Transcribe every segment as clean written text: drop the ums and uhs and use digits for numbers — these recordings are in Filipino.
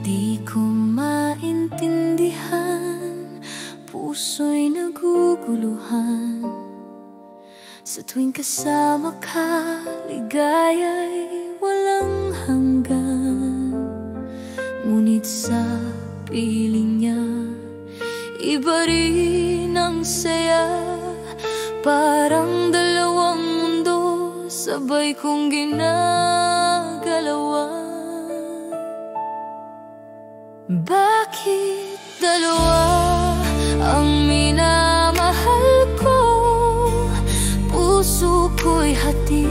Di ko maintindihan, puso'y naguguluhan. Sa tuwing kasama ka, ligaya'y walang hanggan. Ngunit sa piling niya, iba rin ang saya. Parang dalawang mundo, sabay kong ginagalawan. Bakit dalawa ang minamahal ko? Puso ko'y hati,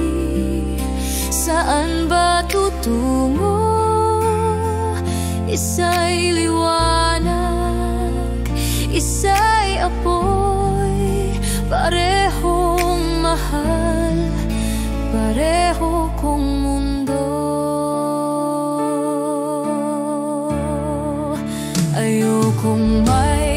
saan ba tutungo? Isa'y liwanag, isa'y apoy. Parehong mahal, pareho kong mundo. Ayokong may